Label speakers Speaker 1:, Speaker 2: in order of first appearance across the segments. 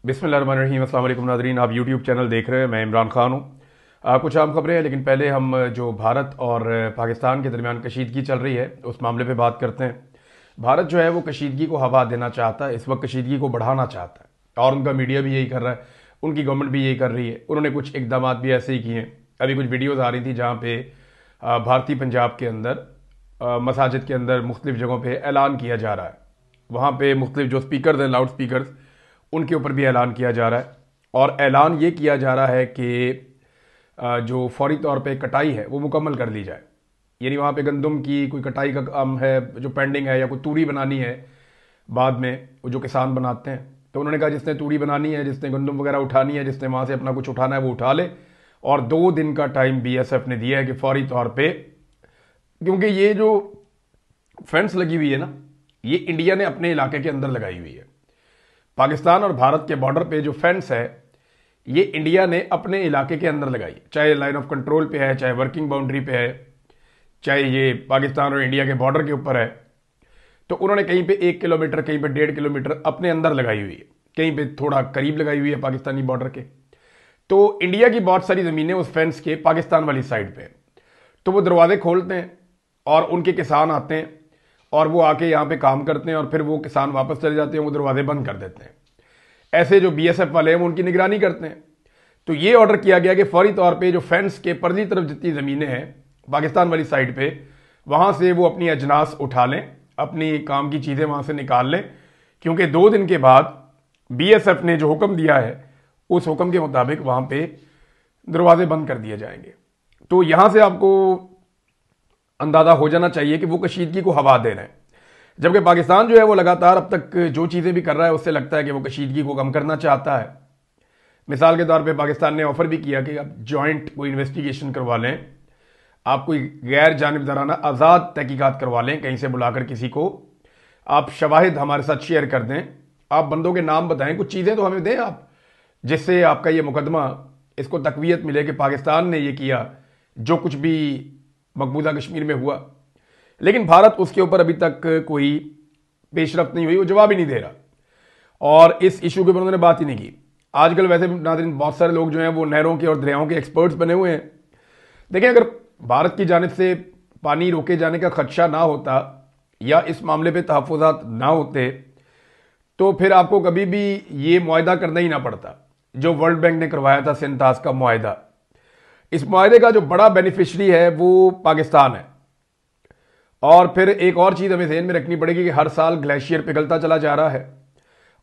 Speaker 1: बिस्मिल्लाहिर्रहमानिर्रहीम। अस्सलाम वालेकुम नाज़रीन, आप यूट्यूब चैनल देख रहे हैं। मैं इमरान खान हूँ। कुछ आम खबरें हैं, लेकिन पहले हम जो भारत और पाकिस्तान के दरमियान कशीदगी चल रही है उस मामले पे बात करते हैं। भारत जो है वो कशीदगी को हवा देना चाहता है, इस वक्त कशीदगी को बढ़ाना चाहता है और उनका मीडिया भी यही कर रहा है, उनकी गवर्नमेंट भी यही कर रही है। उन्होंने कुछ इकदाम भी ऐसे ही किए हैं। अभी कुछ वीडियोज़ आ रही थी जहाँ पे भारतीय पंजाब के अंदर मसाजिद के अंदर मुख्तलिफ जगहों पर ऐलान किया जा रहा है। वहाँ पे मुख्तलिफ जो स्पीकर हैं, लाउड स्पीकर, उनके ऊपर भी ऐलान किया जा रहा है। और ऐलान ये किया जा रहा है कि जो फौरी तौर पे कटाई है वो मुकम्मल कर ली जाए। यानी वहाँ पे गंदम की कोई कटाई का काम है जो पेंडिंग है, या कोई तूड़ी बनानी है बाद में, वो जो किसान बनाते हैं, तो उन्होंने कहा जिसने तूड़ी बनानी है, जिसने गंदम वगैरह उठानी है, जिसने वहाँ से अपना कुछ उठाना है वो उठा ले। और 2 दिन का टाइम BSF ने दिया है कि फौरी तौर पर, क्योंकि ये जो फेंस लगी हुई है ना, ये इंडिया ने अपने इलाके के अंदर लगाई हुई है। पाकिस्तान और भारत के बॉर्डर पे जो फेंस है ये इंडिया ने अपने इलाके के अंदर लगाई, चाहे लाइन ऑफ कंट्रोल पे है, चाहे वर्किंग बाउंड्री पे है, चाहे ये पाकिस्तान और इंडिया के बॉर्डर के ऊपर है। तो उन्होंने कहीं पे 1 किलोमीटर, कहीं पे 1.5 किलोमीटर अपने अंदर लगाई हुई है, कहीं पे थोड़ा करीब लगाई हुई है पाकिस्तानी बॉर्डर के। तो इंडिया की बहुत सारी ज़मीनें उस फेंस के पाकिस्तान वाली साइड पे, तो वो दरवाजे खोलते हैं और उनके किसान आते हैं और वो आके यहाँ पे काम करते हैं, और फिर वो किसान वापस चले जाते हैं, वो दरवाजे बंद कर देते हैं। ऐसे जो BSF वाले हैं वो उनकी निगरानी करते हैं। तो ये ऑर्डर किया गया कि फौरी तौर पे जो फेंस के परली तरफ जितनी ज़मीनें हैं पाकिस्तान वाली साइड पे, वहाँ से वो अपनी अजनास उठा लें, अपनी काम की चीज़ें वहाँ से निकाल लें, क्योंकि 2 दिन के बाद BSF ने जो हुक्म दिया है उस हुक्म के मुताबिक वहाँ पे दरवाजे बंद कर दिए जाएंगे। तो यहाँ से आपको अंदाजा हो जाना चाहिए कि वो कशीदगी को हवा दे रहे हैं, जबकि पाकिस्तान जो है वो लगातार अब तक जो चीज़ें भी कर रहा है उससे लगता है कि वो कशीदगी को कम करना चाहता है। मिसाल के तौर पे पाकिस्तान ने ऑफर भी किया कि आप जॉइंट कोई इन्वेस्टिगेशन करवा लें, आप कोई गैर जानिबदाराना आज़ाद तहकीकात करवा लें, कहीं से बुलाकर किसी को, आप शवाहिद हमारे साथ शेयर कर दें, आप बंदों के नाम बताएं, कुछ चीज़ें तो हमें दें आप, जिससे आपका ये मुकदमा इसको तकवीयत मिले कि पाकिस्तान ने ये किया जो कुछ भी मकबूजा कश्मीर में हुआ। लेकिन भारत उसके ऊपर अभी तक कोई पेशरफ्त नहीं हुई, वो जवाब ही नहीं दे रहा और इस इशू के ऊपर उन्होंने बात ही नहीं की। आजकल वैसे नाज़रीन बहुत सारे लोग जो हैं वो नहरों के और दरियाओं के एक्सपर्ट्स बने हुए हैं। देखिए, अगर भारत की जानिब से पानी रोके जाने का खदशा ना होता या इस मामले पे तहफ़्फ़ुज़ात ना होते, तो फिर आपको कभी भी ये मुआहदा करना ही ना पड़ता जो वर्ल्ड बैंक ने करवाया था, सिंतास का मुआहदा। इस मुआहदे का जो बड़ा बेनिफिशरी है वो पाकिस्तान है। और फिर एक और चीज़ हमें ध्यान में रखनी पड़ेगी कि हर साल ग्लेशियर पिघलता चला जा रहा है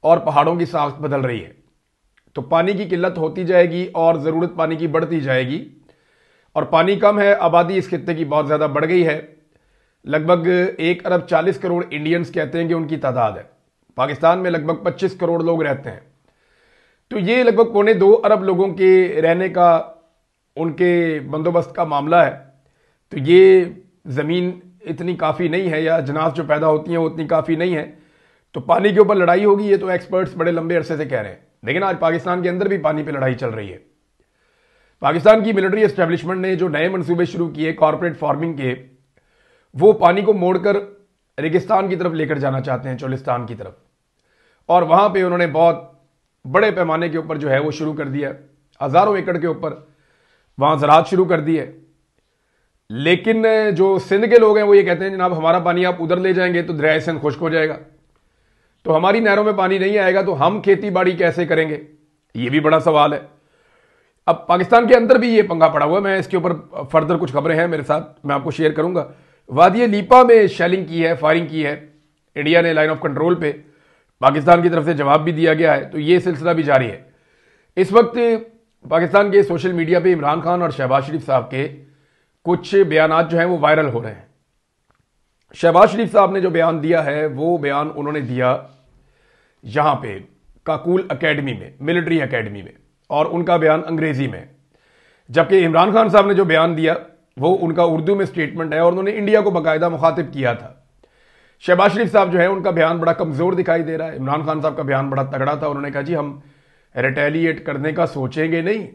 Speaker 1: और पहाड़ों की साख्त बदल रही है, तो पानी की किल्लत होती जाएगी और ज़रूरत पानी की बढ़ती जाएगी। और पानी कम है, आबादी इस खित्ते की बहुत ज़्यादा बढ़ गई है। लगभग 1 अरब 40 करोड़ इंडियंस कहते हैं कि उनकी तादाद है। पाकिस्तान में लगभग 25 करोड़ लोग रहते हैं, तो ये लगभग 1.25 अरब लोगों के रहने का, उनके बंदोबस्त का मामला है। तो ये ज़मीन इतनी काफ़ी नहीं है, या अजनास जो पैदा होती हैं वो इतनी काफ़ी नहीं है, तो पानी के ऊपर लड़ाई होगी। ये तो एक्सपर्ट्स बड़े लंबे अरसे से कह रहे हैं, लेकिन आज पाकिस्तान के अंदर भी पानी पे लड़ाई चल रही है। पाकिस्तान की मिलिट्री एस्टेब्लिशमेंट ने जो नए मंसूबे शुरू किए कॉर्पोरेट फार्मिंग के, वो पानी को मोड़कर रेगिस्तान की तरफ लेकर जाना चाहते हैं, चोलिस्तान की तरफ। और वहाँ पर उन्होंने बहुत बड़े पैमाने के ऊपर जो है वो शुरू कर दिया, हज़ारों एकड़ के ऊपर वहाँ ज़राअत शुरू कर दी है। लेकिन जो सिंध के लोग हैं वो ये कहते हैं जनाब हमारा पानी आप उधर ले जाएंगे तो दरिया सिंध खुश्क हो जाएगा, तो हमारी नहरों में पानी नहीं आएगा, तो हम खेती बाड़ी कैसे करेंगे? ये भी बड़ा सवाल है। अब पाकिस्तान के अंदर भी ये पंगा पड़ा हुआ है। मैं इसके ऊपर फर्दर कुछ खबरें हैं मेरे साथ, मैं आपको शेयर करूंगा। वादी लीपा में शेलिंग की है, फायरिंग की है इंडिया ने लाइन ऑफ कंट्रोल पे, पाकिस्तान की तरफ से जवाब भी दिया गया है, तो ये सिलसिला भी जारी है। इस वक्त पाकिस्तान के सोशल मीडिया पे इमरान खान और शहबाज शरीफ साहब के कुछ बयानात जो हैं वो वायरल हो रहे हैं। शहबाज शरीफ साहब ने जो बयान दिया है वो बयान उन्होंने दिया यहां पे काकूल एकेडमी में, मिलिट्री एकेडमी में, और उनका बयान अंग्रेजी में। जबकि इमरान खान साहब ने जो बयान दिया वो उनका उर्दू में स्टेटमेंट है और उन्होंने इंडिया को बाकायदा मुखातिब किया था। शहबाज शरीफ साहब जो है उनका बयान बड़ा कमजोर दिखाई दे रहा है। इमरान खान साहब का बयान बड़ा तगड़ा था। उन्होंने कहा जी हम रिटेलिएट करने का सोचेंगे नहीं,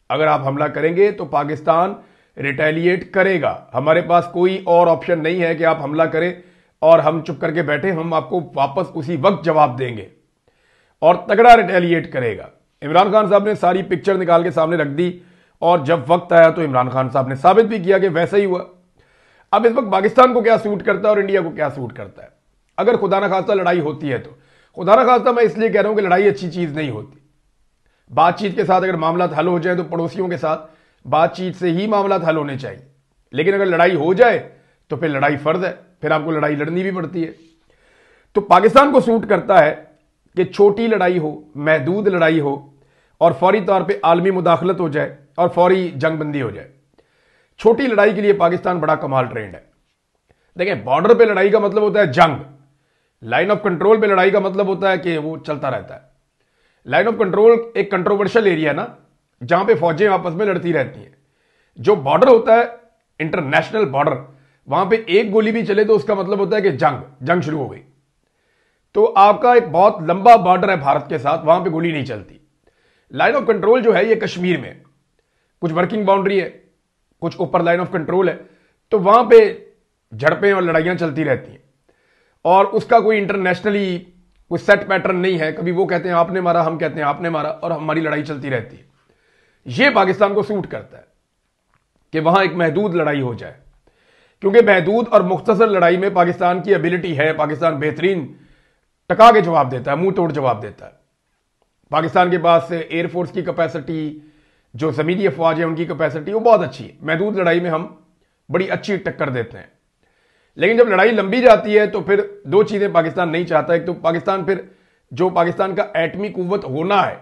Speaker 1: अगर आप हमला करेंगे तो पाकिस्तान रिटेलिएट करेगा, हमारे पास कोई और ऑप्शन नहीं है कि आप हमला करें और हम चुप करके बैठे, हम आपको वापस उसी वक्त जवाब देंगे। और तगड़ा रिटेलिएट करेगा। इमरान खान साहब ने सारी पिक्चर निकाल के सामने रख दी और जब वक्त आया तो इमरान खान साहब ने साबित भी किया कि वैसा ही हुआ। अब इस वक्त पाकिस्तान को क्या सूट करता है और इंडिया को क्या सूट करता है। अगर खुदा न खास्ता लड़ाई होती है तो, खुदा न खास्ता मैं इसलिए कह रहा हूं कि लड़ाई अच्छी चीज नहीं होती। बातचीत के साथ अगर मामला हल हो जाए तो पड़ोसियों के साथ बातचीत से ही मामला हल होने चाहिए, लेकिन अगर लड़ाई हो जाए तो फिर लड़ाई फर्ज है, फिर आपको लड़ाई लड़नी भी पड़ती है। तो पाकिस्तान को सूट करता है कि छोटी लड़ाई हो, महदूद लड़ाई हो और फौरी तौर पे आलमी मुदाखलत हो जाए और फौरी जंगबंदी हो जाए। छोटी लड़ाई के लिए पाकिस्तान बड़ा कमाल ट्रेंड है। देखें, बॉर्डर पे लड़ाई का मतलब होता है जंग, लाइन ऑफ कंट्रोल पे लड़ाई का मतलब होता है कि वो चलता रहता है। लाइन ऑफ कंट्रोल एक कंट्रोवर्शियल एरिया है ना, जहां पे फौजें आपस में लड़ती रहती हैं। जो बॉर्डर होता है इंटरनेशनल बॉर्डर, वहां पे एक गोली भी चले तो उसका मतलब होता है कि जंग शुरू हो गई। तो आपका एक बहुत लंबा बॉर्डर है भारत के साथ, वहां पे गोली नहीं चलती। लाइन ऑफ कंट्रोल जो है ये कश्मीर में कुछ वर्किंग बाउंड्री है, कुछ ऊपर लाइन ऑफ कंट्रोल है, तो वहां पे झड़पें और लड़ाइयां चलती रहती हैं और उसका कोई इंटरनेशनली कोई सेट पैटर्न नहीं है। कभी वो कहते हैं आपने मारा, हम कहते हैं आपने मारा, और हमारी लड़ाई चलती रहती है। यह पाकिस्तान को सूट करता है कि वहां एक महदूद लड़ाई हो जाए, क्योंकि महदूद और मुख्तसर लड़ाई में पाकिस्तान की एबिलिटी है। पाकिस्तान बेहतरीन टका के जवाब देता है, मुंह तोड़ जवाब देता है। पाकिस्तान के पास एयरफोर्स की कैपेसिटी, जो जमीनी अफवाज है उनकी कैपेसिटी, वो बहुत अच्छी है। महदूद लड़ाई में हम बड़ी अच्छी टक्कर देते हैं। लेकिन जब लड़ाई लंबी जाती है तो फिर दो चीजें पाकिस्तान नहीं चाहता। एक तो पाकिस्तान फिर जो पाकिस्तान का एटमी कुव्वत होना है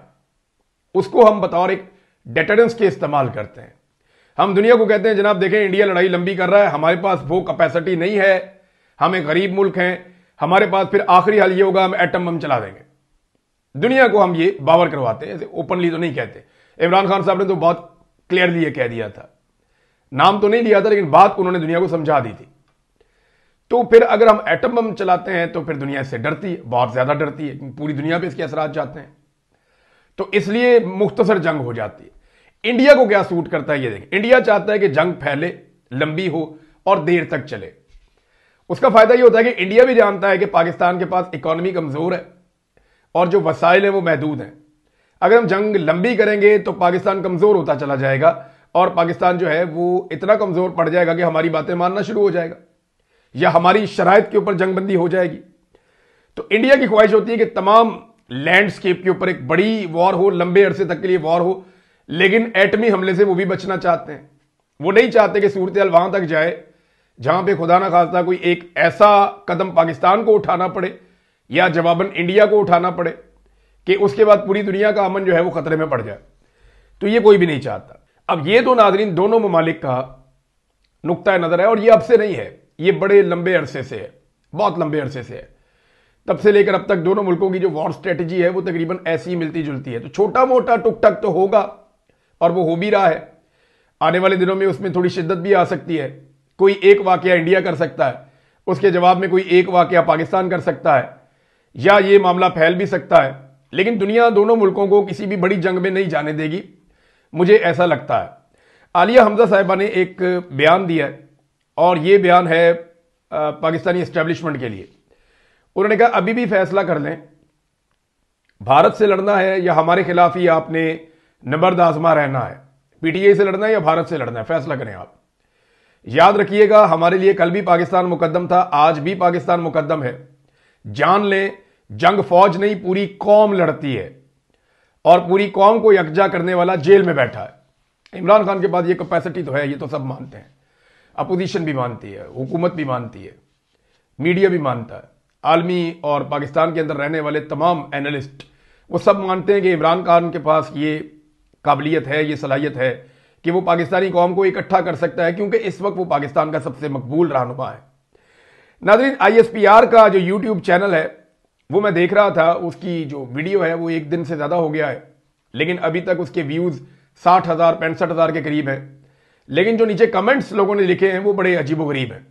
Speaker 1: उसको हम बतौर एक डेटरेंस के इस्तेमाल करते हैं। हम दुनिया को कहते हैं जनाब देखें इंडिया लड़ाई लंबी कर रहा है, हमारे पास वो कैपेसिटी नहीं है, हम एक गरीब मुल्क हैं, हमारे पास फिर आखिरी हल ये होगा हम एटम बम चला देंगे। दुनिया को हम ये बावर करवाते हैं, ऐसे ओपनली तो नहीं कहते। इमरान खान साहब ने तो बहुत क्लियरली ये कह दिया था, नाम तो नहीं लिया था लेकिन बात उन्होंने दुनिया को समझा दी थी। तो फिर अगर हम एटम बम चलाते हैं तो फिर दुनिया इससे डरती है, बहुत ज्यादा डरती है, पूरी दुनिया पे इसके असरात जाते हैं। तो इसलिए मुख्तसर जंग हो जाती है। इंडिया को क्या सूट करता है ये देखें। इंडिया चाहता है कि जंग फैले, लंबी हो और देर तक चले। उसका फायदा ये होता है कि इंडिया भी जानता है कि पाकिस्तान के पास इकोनॉमी कमजोर है और जो वसाइल हैं वो महदूद हैं। अगर हम जंग लंबी करेंगे तो पाकिस्तान कमजोर होता चला जाएगा और पाकिस्तान जो है वो इतना कमजोर पड़ जाएगा कि हमारी बातें मानना शुरू हो जाएगा या हमारी शराइत के ऊपर जंगबंदी हो जाएगी। तो इंडिया की ख्वाहिश होती है कि तमाम लैंडस्केप के ऊपर एक बड़ी वॉर हो, लंबे अरसे तक के लिए वॉर हो, लेकिन एटमी हमले से वो भी बचना चाहते हैं। वो नहीं चाहते कि सूरत हाल वहां तक जाए जहां पे खुदा ना खास्ता कोई एक ऐसा कदम पाकिस्तान को उठाना पड़े या जवाबन इंडिया को उठाना पड़े कि उसके बाद पूरी दुनिया का अमन जो है वो खतरे में पड़ जाए। तो ये कोई भी नहीं चाहता। अब ये तो नाजरीन दोनों ममालिक का नुक्ता नजर है और ये अब से नहीं है, ये बड़े लंबे अरसे से है, बहुत लंबे अरसे से है। तब से लेकर अब तक दोनों मुल्कों की जो वॉर स्ट्रेटेजी है वो तकरीबन ऐसी ही मिलती जुलती है। तो छोटा मोटा टुक टक तो होगा और वो हो भी रहा है। आने वाले दिनों में उसमें थोड़ी शिद्दत भी आ सकती है। कोई एक वाकया इंडिया कर सकता है, उसके जवाब में कोई एक वाकया पाकिस्तान कर सकता है, या ये मामला फैल भी सकता है। लेकिन दुनिया दोनों मुल्कों को किसी भी बड़ी जंग में नहीं जाने देगी, मुझे ऐसा लगता है। आलिया हमजा साहिबा ने एक बयान दिया है और यह बयान है पाकिस्तानी एस्टेब्लिशमेंट के लिए। उन्होंने कहा अभी भी फैसला कर लें, भारत से लड़ना है या हमारे खिलाफ ही आपने नबर्द आजमा रहना है, पीटीआई से लड़ना है या भारत से लड़ना है, फैसला करें आप। याद रखिएगा हमारे लिए कल भी पाकिस्तान मुकद्दम था, आज भी पाकिस्तान मुकद्दम है। जान लें, जंग फौज नहीं पूरी कौम लड़ती है और पूरी कौम को यकजा करने वाला जेल में बैठा है। इमरान खान के पास ये कैपेसिटी तो है, ये तो सब मानते हैं, अपोजिशन भी मानती है, हुकूमत भी मानती है, मीडिया भी मानता है, आलमी और पाकिस्तान के अंदर रहने वाले तमाम एनालिस्ट वो सब मानते हैं कि इमरान खान के पास ये काबिलियत है, ये सलाहियत है कि वो पाकिस्तानी कौम को इकट्ठा कर सकता है, क्योंकि इस वक्त वो पाकिस्तान का सबसे मकबूल रहनुमा है। नाज़रीन, ISPR का जो YouTube चैनल है वो मैं देख रहा था, उसकी जो वीडियो है वो एक दिन से ज्यादा हो गया है, लेकिन अभी तक उसके व्यूज 60,000 65,000 के करीब हैं। लेकिन जो नीचे कमेंट्स लोगों ने लिखे हैं वो बड़े अजीबोगरीब हैं।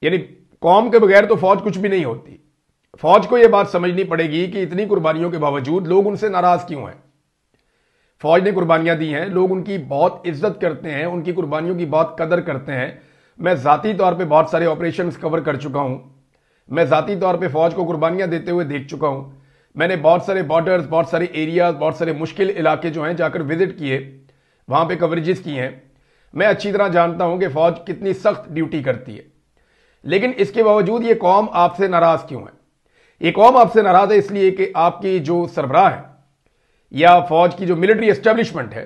Speaker 1: यानी कौम के बगैर तो फौज कुछ भी नहीं होती। फौज को यह बात समझनी पड़ेगी कि इतनी कुर्बानियों के बावजूद लोग उनसे नाराज क्यों हैं। फौज ने कुर्बानियां दी हैं, लोग उनकी बहुत इज्जत करते हैं, उनकी कुर्बानियों की बहुत कदर करते हैं। मैं जाती तौर पे बहुत सारे ऑपरेशंस कवर कर चुका हूं, मैं जाती तौर पे फौज को कुर्बानियां देते हुए देख चुका हूं। मैंने बहुत सारे बॉर्डर्स, बहुत सारे एरियाज, बहुत सारे मुश्किल इलाके जो हैं जाकर विजिट किए, वहां पे कवरेजेस की हैं। मैं अच्छी तरह जानता हूं कि फौज कितनी सख्त ड्यूटी करती है, लेकिन इसके बावजूद ये कौम आपसे नाराज क्यों है? ये कौम आपसे नाराज है इसलिए कि आपकी जो सरबराह है या फौज की जो मिलिट्री एस्टेब्लिशमेंट है,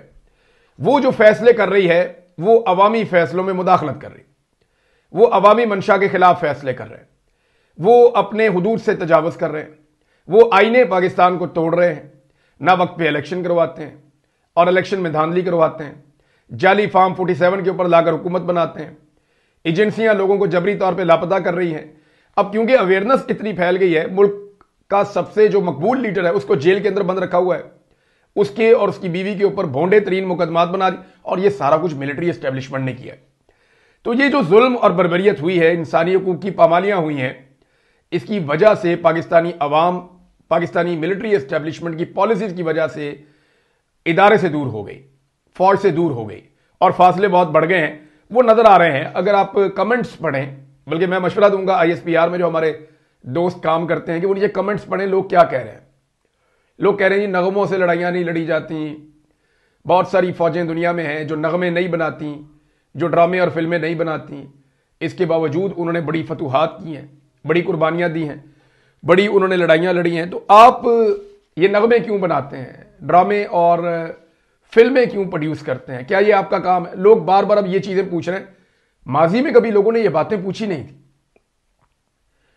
Speaker 1: वो जो फैसले कर रही है वो अवामी फैसलों में मुदाखलत कर रही, वो अवामी मंशा के खिलाफ फैसले कर रहे हैं, वो अपने हुदूद से तजावुज कर रहे हैं, वो आईने पाकिस्तान को तोड़ रहे हैं, ना वक्त पे इलेक्शन करवाते हैं और इलेक्शन में धांधली करवाते हैं, जाली फार्म 47 के ऊपर लाकर हुकूमत बनाते हैं, एजेंसियां लोगों को जबरी तौर पे लापता कर रही हैं। अब क्योंकि अवेयरनेस इतनी फैल गई है, मुल्क का सबसे जो मकबूल लीडर है उसको जेल के अंदर बंद रखा हुआ है, उसके और उसकी बीवी के ऊपर भोंडे तरीन मुकदमात बना दी, और ये सारा कुछ मिलिट्री एस्टेब्लिशमेंट ने किया है। तो ये जो जुल्म और बर्बरियत हुई है, इंसानी हकूक की पामालियां हुई हैं, इसकी वजह से पाकिस्तानी अवाम, पाकिस्तानी मिलिट्री एस्टेब्लिशमेंट की पॉलिसीज की वजह से इदारे से दूर हो गई, फौज से दूर हो गई और फासले बहुत बढ़ गए हैं, वो नजर आ रहे हैं। अगर आप कमेंट्स पढ़ें, बल्कि मैं मशवरा दूंगा ISPR में जो हमारे दोस्त काम करते हैं कि वो नीचे कमेंट्स पढ़ें, लोग क्या कह रहे हैं। लोग कह रहे हैं जी नगमों से लड़ाइयाँ नहीं लड़ी जाती, बहुत सारी फौजें दुनिया में हैं जो नगमे नहीं बनाती, जो ड्रामे और फिल्में नहीं बनाती, इसके बावजूद उन्होंने बड़ी फतूहात की हैं, बड़ी कुर्बानियाँ दी हैं, बड़ी उन्होंने लड़ाइयाँ लड़ी हैं। तो आप ये नगमे क्यों बनाते हैं, ड्रामे और फिल्में क्यों प्रोड्यूस करते हैं? क्या ये आपका काम है? लोग बार बार अब ये चीजें पूछ रहे हैं। माजी में कभी लोगों ने ये बातें पूछी नहीं थी।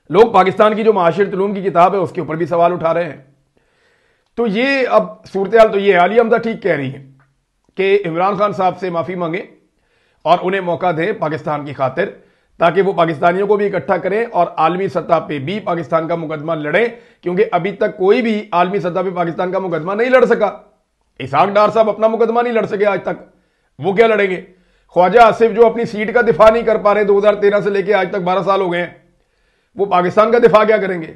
Speaker 1: लोग पाकिस्तान की जो माशिरत उलूम की किताब है उसके ऊपर भी सवाल उठा रहे हैं। तो ये अब सूरत हाल तो ये आलिया हमदा ठीक कह रही है कि इमरान खान साहब से माफी मांगे और उन्हें मौका दें पाकिस्तान की खातिर, ताकि वो पाकिस्तानियों को भी इकट्ठा करें और आलमी सतह पे भी पाकिस्तान का मुकदमा लड़ें, क्योंकि अभी तक कोई भी आलमी सतह पे पाकिस्तान का मुकदमा नहीं लड़ सका। इसहाक डार साहब अपना मुकदमा नहीं लड़ सके आज तक, वो क्या लड़ेंगे? ख्वाजा आसिफ जो अपनी सीट का दिफा नहीं कर पा रहे 2013 से लेकर आज तक 12 साल हो गए हैं, वो पाकिस्तान का दिफा क्या करेंगे?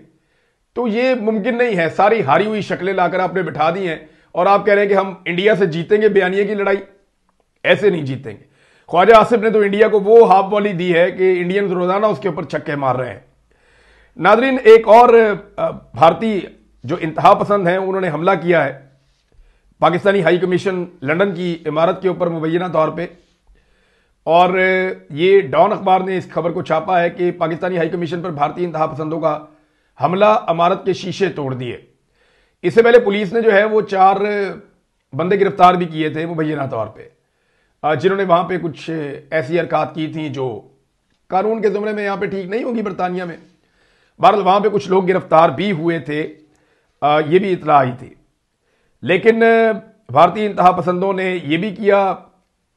Speaker 1: तो ये मुमकिन नहीं है। सारी हारी हुई शक्लें लाकर आपने बिठा दी हैं और आप कह रहे हैं कि हम इंडिया से जीतेंगे बयानिए की लड़ाई। ऐसे नहीं जीतेंगे। ख्वाजा आसिफ ने तो इंडिया को वो हाफ वॉली दी है कि इंडियंस रोजाना उसके ऊपर छक्के मार रहे हैं। नाजरीन, एक और भारतीय जो इंतहा पसंद हैं उन्होंने हमला किया है पाकिस्तानी हाई कमीशन लंदन की इमारत के ऊपर मुबैना तौर पे, और ये डॉन अखबार ने इस खबर को छापा है कि पाकिस्तानी हाई कमीशन पर भारतीय इंतहा पसंदों का हमला, इमारत के शीशे तोड़ दिए। इससे पहले पुलिस ने जो है वो 4 बंदे गिरफ्तार भी किए थे मुबैना तौर पे, जिन्होंने वहां पे कुछ ऐसी हरकत की थी जो कानून के जुमरे में यहां पे ठीक नहीं होगी बरतानिया में। बहरहाल वहां पे कुछ लोग गिरफ्तार भी हुए थे, ये भी इतला आई थी। लेकिन भारतीय इंतहा पसंदों ने यह भी किया,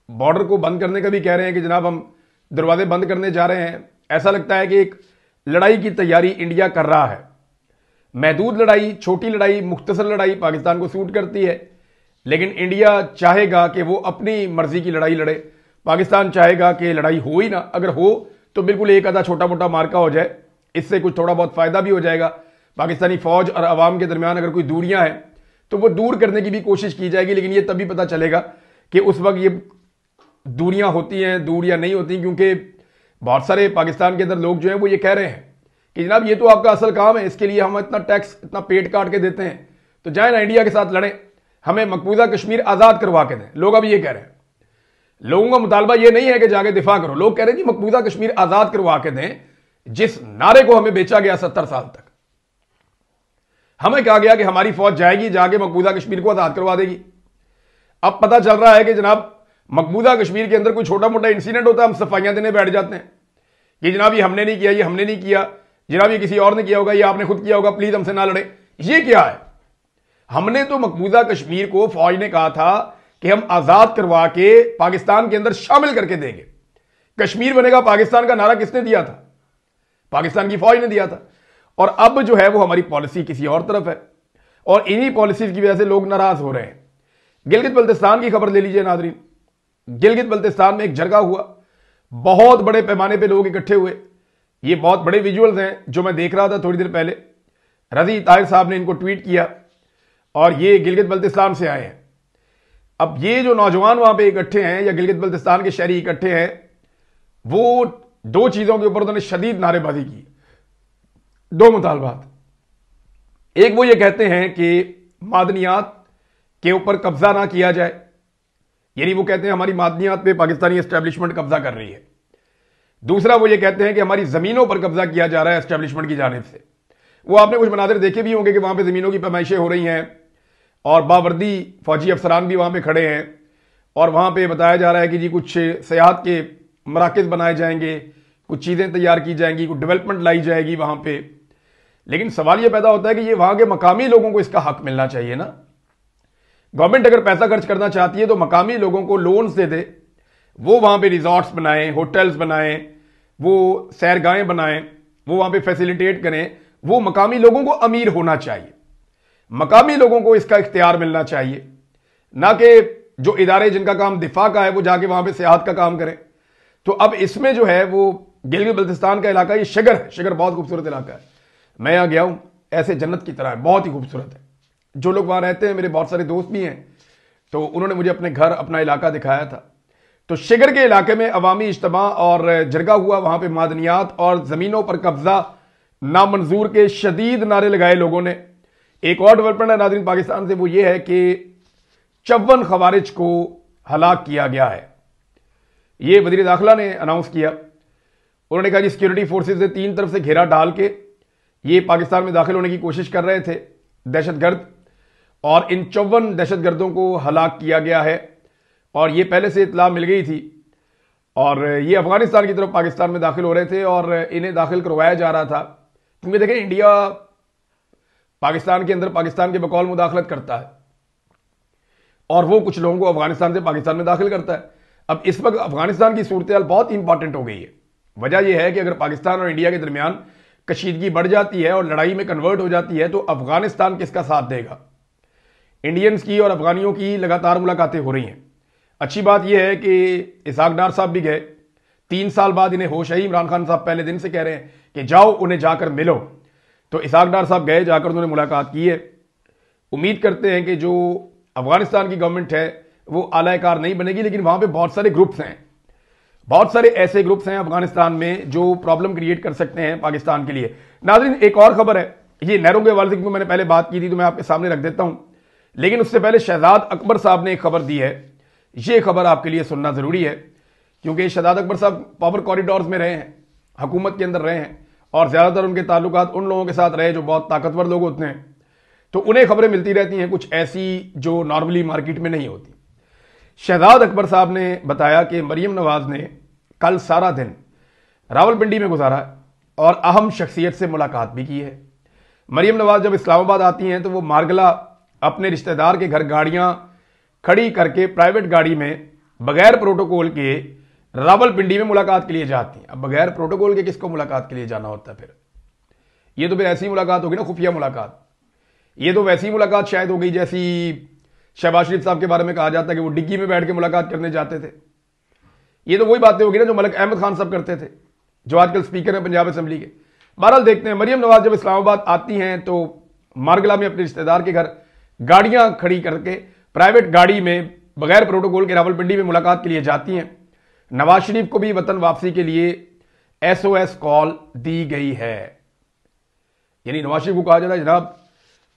Speaker 1: बॉर्डर को बंद करने का भी कह रहे हैं कि जनाब हम दरवाजे बंद करने जा रहे हैं। ऐसा लगता है कि एक लड़ाई की तैयारी इंडिया कर रहा है। महदूद लड़ाई, छोटी लड़ाई, मुख्तसर लड़ाई पाकिस्तान को सूट करती है, लेकिन इंडिया चाहेगा कि वो अपनी मर्जी की लड़ाई लड़े। पाकिस्तान चाहेगा कि लड़ाई हो ही ना, अगर हो तो बिल्कुल एक आधा छोटा मोटा मार्का हो जाए, इससे कुछ थोड़ा बहुत फायदा भी हो जाएगा। पाकिस्तानी फौज और अवाम के दरमियान अगर कोई दूरियां हैं तो वो दूर करने की भी कोशिश की जाएगी, लेकिन ये तभी पता चलेगा कि उस वक्त ये दूरियां होती हैं, दूरियां नहीं होती, क्योंकि बहुत सारे पाकिस्तान के अंदर लोग जो हैं वो ये कह रहे हैं कि जनाब ये तो आपका असल काम है, इसके लिए हम इतना टैक्स, इतना पेट काट के देते हैं, तो जाए ना इंडिया के साथ लड़ें, हमें मकबूजा कश्मीर आजाद करवा के दें। लोग अब ये कह रहे हैं। लोगों का मुतालबा ये नहीं है कि जाके दिफा करो, लोग कह रहे हैं जी मकबूजा कश्मीर आजाद करवा के दें, जिस नारे को हमें बेचा गया 70 साल तक। हमें कहा गया कि हमारी फौज जाएगी, जाके मकबूजा कश्मीर को आजाद करवा देगी। अब पता चल रहा है कि जनाब मकबूजा कश्मीर के अंदर कोई छोटा मोटा इंसिडेंट होता है, हम सफाइयां देने बैठ जाते हैं कि जनाब ये हमने नहीं किया, ये हमने नहीं किया, जनाब ये किसी और ने किया होगा, ये आपने खुद किया होगा, प्लीज हमसे ना लड़े। ये क्या है? हमने तो मकबूजा कश्मीर को फौज ने कहा था कि हम आजाद करवा के पाकिस्तान के अंदर शामिल करके देंगे। कश्मीर बनेगा पाकिस्तान का नारा किसने दिया था? पाकिस्तान की फौज ने दिया था। और अब जो है वो हमारी पॉलिसी किसी और तरफ है, और इन्हीं पॉलिसीज की वजह से लोग नाराज हो रहे हैं। गिलगित बल्तिस्तान की खबर ले लीजिए नाजरीन। गिलगित बल्तिस्तान में एक जरगा हुआ, बहुत बड़े पैमाने पे लोग इकट्ठे हुए। ये बहुत बड़े विजुअल्स हैं जो मैं देख रहा था थोड़ी देर पहले। रजी ताहिर साहब ने इनको ट्वीट किया, और ये गिलगित बल्तिस्तान से आए हैं। अब ये जो नौजवान वहां पे इकट्ठे हैं या गिलगित बल्तिस्तान के शहरी इकट्ठे हैं, वो 2 चीजों के ऊपर उन्होंने शदीद नारेबाजी की, 2 मुतालबात। एक वो ये कहते हैं कि मादनियात के ऊपर कब्जा ना किया जाए, यानी वो कहते हैं हमारी मादनियात पे पाकिस्तानी एस्टेब्लिशमेंट कब्जा कर रही है। दूसरा वो ये कहते हैं कि हमारी जमीनों पर कब्जा किया जा रहा है एस्टेब्लिशमेंट की जानिब से। वो आपने कुछ मनाजिर देखे भी होंगे कि वहां पे जमीनों की पैमाइशें हो रही हैं और बावर्दी फौजी अफसरान भी वहां पे खड़े हैं और वहां पे बताया जा रहा है कि जी कुछ सियाहत के मराकज़ बनाए जाएंगे, कुछ चीज़ें तैयार की जाएंगी, कुछ डेवलपमेंट लाई जाएगी वहां पे। लेकिन सवाल यह पैदा होता है कि ये वहां के मकामी लोगों को इसका हक मिलना चाहिए ना। गवर्नमेंट अगर पैसा खर्च करना चाहती है तो मकामी लोगों को लोन्स दे दे, वो वहां पे रिजॉर्ट्स बनाएं, होटल्स बनाएं, वो सैरगाहें बनाएं, वो वहां पे फैसिलिटेट करें। वो मकामी लोगों को अमीर होना चाहिए, मकामी लोगों को इसका इख्तियार मिलना चाहिए, ना कि जो इदारे जिनका काम दिफा का है वो जाके वहां पे सियाहत का काम करें। तो अब इसमें जो है वो गिलगित बल्तिस्तान का इलाका, ये शिगर है, शिगर बहुत खूबसूरत इलाका है। मैं यहां गया हूं, ऐसे जन्नत की तरह है, बहुत ही खूबसूरत है। जो लोग वहां रहते हैं, मेरे बहुत सारे दोस्त भी हैं, तो उन्होंने मुझे अपने घर, अपना इलाका दिखाया था। तो शिगर के इलाके में अवामी इज्तिमा और जरगा हुआ, वहां पे मादनियात और जमीनों पर कब्जा नामंजूर के शदीद नारे लगाए लोगों ने। एक और डेवलपमेंट है नाज़रीन पाकिस्तान से, वो ये है कि 54 खवारिज को हलाक किया गया है। ये वज़ीर दाखिला ने अनाउंस किया। उन्होंने कहा जी सिक्योरिटी फोर्सेज ने 3 तरफ से घेरा डाल के ये पाकिस्तान में दाखिल होने की कोशिश कर रहे थे दहशतगर्द, और इन 54 दहशतगर्दों को हलाक किया गया है। और ये पहले से इत्तला मिल गई थी और ये अफगानिस्तान की तरफ पाकिस्तान में दाखिल हो रहे थे और इन्हें दाखिल करवाया जा रहा था। क्योंकि देखें, इंडिया पाकिस्तान के अंदर पाकिस्तान के बकौल मुदाखलत करता है और वो कुछ लोगों को अफगानिस्तान से पाकिस्तान में दाखिल करता है। अब इस वक्त अफगानिस्तान की सूरत हाल बहुत इंपॉर्टेंट हो गई है। वजह यह है कि अगर पाकिस्तान और इंडिया के दरमियान कशीदगी बढ़ जाती है और लड़ाई में कन्वर्ट हो जाती है तो अफगानिस्तान किसका साथ देगा। इंडियंस की और अफगानियों की लगातार मुलाकातें हो रही हैं। अच्छी बात यह है कि इसहाक डार साहब भी गए, 3 साल बाद इन्हें होश आई। इमरान खान साहब पहले दिन से कह रहे हैं कि जाओ उन्हें जाकर मिलो, तो इसहाक डार साहब गए, जाकर उन्होंने मुलाकात की है। उम्मीद करते हैं कि जो अफगानिस्तान की गवर्नमेंट है वो आलाकार नहीं बनेगी, लेकिन वहां पे बहुत सारे ग्रुप्स हैं, बहुत सारे ऐसे ग्रुप्स हैं अफगानिस्तान में जो प्रॉब्लम क्रिएट कर सकते हैं पाकिस्तान के लिए। नाज़रीन, एक और खबर है, ये नहरों के हवाले से मैंने पहले बात की थी तो मैं आपके सामने रख देता हूं, लेकिन उससे पहले शहजाद अकबर साहब ने एक खबर दी है। ये खबर आपके लिए सुनना जरूरी है क्योंकि शहजाद अकबर साहब पावर कॉरिडोर्स में रहे हैं, हुकूमत के अंदर रहे हैं और ज्यादातर उनके ताल्लुकात उन लोगों के साथ रहे जो बहुत ताकतवर लोग होते हैं, तो उन्हें खबरें मिलती रहती हैं कुछ ऐसी जो नॉर्मली मार्केट में नहीं होती। शहजाद अकबर साहब ने बताया कि मरियम नवाज ने कल सारा दिन रावलपिंडी में गुजारा और अहम शख्सियत से मुलाकात भी की है। मरियम नवाज जब इस्लामाबाद आती हैं तो वो मारगला अपने रिश्तेदार के घर गाड़ियां खड़ी करके प्राइवेट गाड़ी में बगैर प्रोटोकॉल के रावलपिंडी में मुलाकात के लिए जाती हैं। अब बगैर प्रोटोकॉल के किसको मुलाकात के लिए जाना होता है? फिर ये तो फिर ऐसी मुलाकात होगी ना, खुफिया मुलाकात। ये तो वैसी मुलाकात शायद हो गई जैसी शहबाज शरीफ साहब के बारे में कहा जाता है कि वो डिग्गी में बैठ के मुलाकात करने जाते थे। ये तो वही बातें होगी ना जो मलिक अहमद खान साहब करते थे, जो आजकल स्पीकर है पंजाब असेंबली के। बहरहाल देखते हैं, मरियम नवाज जब इस्लामाबाद आती हैं तो मारगला में अपने रिश्तेदार के घर गाड़ियां खड़ी करके प्राइवेट गाड़ी में बगैर प्रोटोकॉल के रावलपिंडी में मुलाकात के लिए जाती हैं। नवाज शरीफ को भी वतन वापसी के लिए SOS कॉल दी गई है, यानी नवाज शरीफ को कहा जाता है जनाब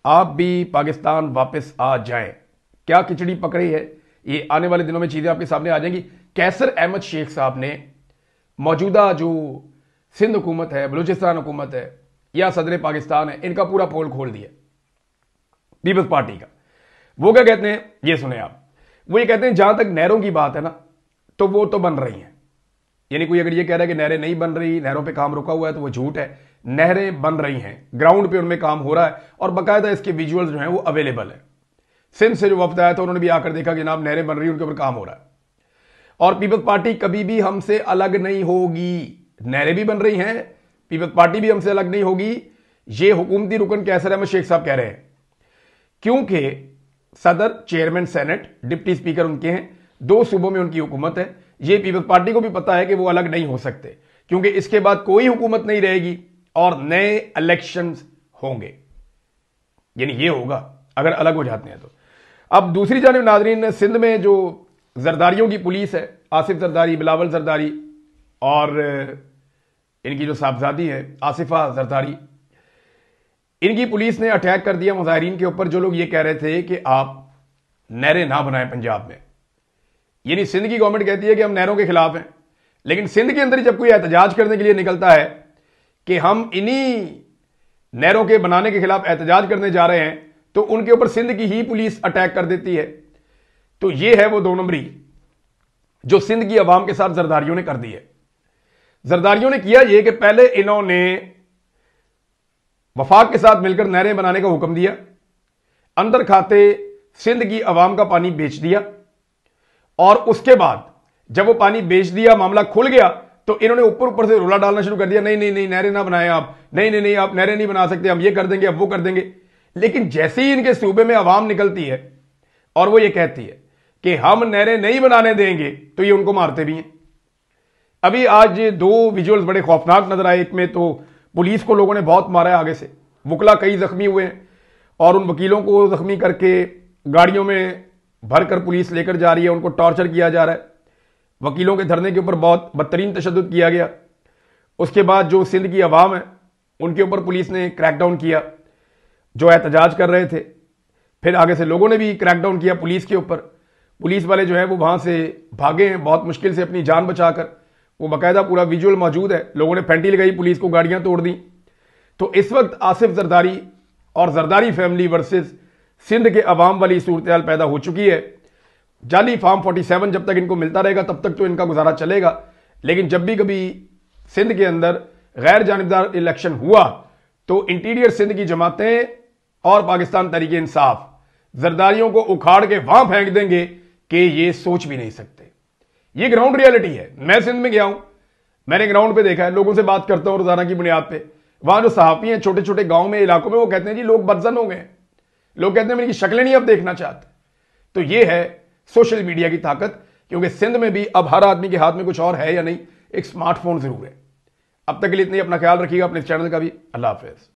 Speaker 1: आप भी पाकिस्तान वापस आ जाएं। क्या खिचड़ी पकड़ी है, ये आने वाले दिनों में चीजें आपके सामने आ जाएंगी। कैसर अहमद शेख साहब ने मौजूदा जो सिंध हुकूमत है, बलूचिस्तान हुकूमत है या सदर पाकिस्तान है, इनका पूरा पोल खोल दिया पीपल्स पार्टी का। वो क्या कहते हैं ये सुने आप। वो ये कहते हैं जहां तक नहरों की बात है ना, तो वो तो बन रही हैं, यानी कोई अगर ये कह रहा है कि नहरें नहीं बन रही, नहरों पे काम रुका हुआ है, तो वो झूठ है। नहरें बन रही हैं, ग्राउंड पे उनमें काम हो रहा है और बाकायदा इसके विजुअल्स जो हैं वो अवेलेबल है। सिंध से जो वफ्द आया था उन्होंने भी आकर देखा कि जनाब नहरें बन रही, उनके ऊपर काम हो रहा है। और पीपल्स पार्टी कभी भी हमसे अलग नहीं होगी। नहरें भी बन रही हैं, पीपल्स पार्टी भी हमसे अलग नहीं होगी। ये हुकूमती रुकन कैसर अहमद शेख साहब कह रहे हैं, क्योंकि सदर, चेयरमैन सेनेट, डिप्टी स्पीकर उनके हैं, 2 सूबों में उनकी हुकूमत है। ये पीपल्स पार्टी को भी पता है कि वो अलग नहीं हो सकते, क्योंकि इसके बाद कोई हुकूमत नहीं रहेगी और नए इलेक्शंस होंगे, यानी ये होगा अगर अलग हो जाते हैं तो। अब दूसरी जानिब नाजरीन, सिंध में जो जरदारियों की पुलिस है, आसिफ जरदारी, बिलावल जरदारी और इनकी जो साहबजादी है आसिफा जरदारी, इनकी पुलिस ने अटैक कर दिया मुजाहिरीन के ऊपर जो लोग ये कह रहे थे कि आप नहरें ना बनाएं पंजाब में। यानी सिंध की गवर्नमेंट कहती है कि हम नहरों के खिलाफ हैं, लेकिन सिंध के अंदर जब कोई एहतजाज करने के लिए निकलता है कि हम इन्हीं नहरों के बनाने के खिलाफ एहतजाज करने जा रहे हैं, तो उनके ऊपर सिंध की ही पुलिस अटैक कर देती है। तो ये है वो दो नंबरी जो सिंध की आवाम के साथ जरदारियों ने कर दी है। जरदारियों ने किया ये कि पहले इन्होंने वफाक के साथ मिलकर नहरें बनाने का हुक्म दिया, अंदर खाते सिंध की आवाम का पानी बेच दिया, और उसके बाद जब वो पानी बेच दिया, मामला खुल गया, तो इन्होंने ऊपर ऊपर से रोला डालना शुरू कर दिया, नहीं नहीं नहीं नहरें ना बनाएं आप, नहीं नहीं नहीं आप नहरें नहीं बना सकते, हम ये कर देंगे, अब वो कर देंगे। लेकिन जैसे ही इनके सूबे में आवाम निकलती है और वो ये कहती है कि हम नहरें नहीं बनाने देंगे, तो ये उनको मारते भी हैं। अभी आज दो विजुअल्स बड़े खौफनाक नजर आए। एक में तो पुलिस को लोगों ने बहुत मारा है आगे से, वकला कई जख्मी हुए हैं, और उन वकीलों को जख्मी करके गाड़ियों में भरकर पुलिस लेकर जा रही है, उनको टॉर्चर किया जा रहा है। वकीलों के धरने के ऊपर बहुत बदतरीन तशद्दुद किया गया। उसके बाद जो सिंध की आवाम है उनके ऊपर पुलिस ने क्रैकडाउन किया, जो एहतजाज कर रहे थे। फिर आगे से लोगों ने भी क्रैकडाउन किया पुलिस के ऊपर। पुलिस वाले जो है वो वहां से भागे हैं बहुत मुश्किल से अपनी जान बचाकर। वो बाकायदा पूरा विजुअल मौजूद है, लोगों ने फेंटी लगाई, पुलिस को गाड़ियां तोड़ दी। तो इस वक्त आसिफ जरदारी और जरदारी फैमिली वर्सेस सिंध के अवाम वाली सूरत हाल पैदा हो चुकी है। जाली फार्म 47 जब तक इनको मिलता रहेगा तब तक तो इनका गुजारा चलेगा, लेकिन जब भी कभी सिंध के अंदर गैर जानिबदार इलेक्शन हुआ तो इंटीरियर सिंध की जमातें और पाकिस्तान तहरीक इंसाफ जरदारियों को उखाड़ के वहां फेंक देंगे कि ये सोच भी नहीं सकते। ये ग्राउंड रियलिटी है। मैं सिंध में गया हूं, मैंने ग्राउंड पे देखा है, लोगों से बात करता हूं रोजाना की बुनियाद पे। वहां जो सहाफी हैं छोटे छोटे गांव में, इलाकों में, वो कहते हैं जी लोग बदजन हो गए, लोग कहते हैं मेरी शक्लें नहीं अब देखना चाहते। तो ये है सोशल मीडिया की ताकत, क्योंकि सिंध में भी अब हर आदमी के हाथ में कुछ और है या नहीं, एक स्मार्टफोन जरूर है। अब तक के लिए इतनी, अपना ख्याल रखिएगा, अपने चैनल का भी। अल्लाह हाफिज।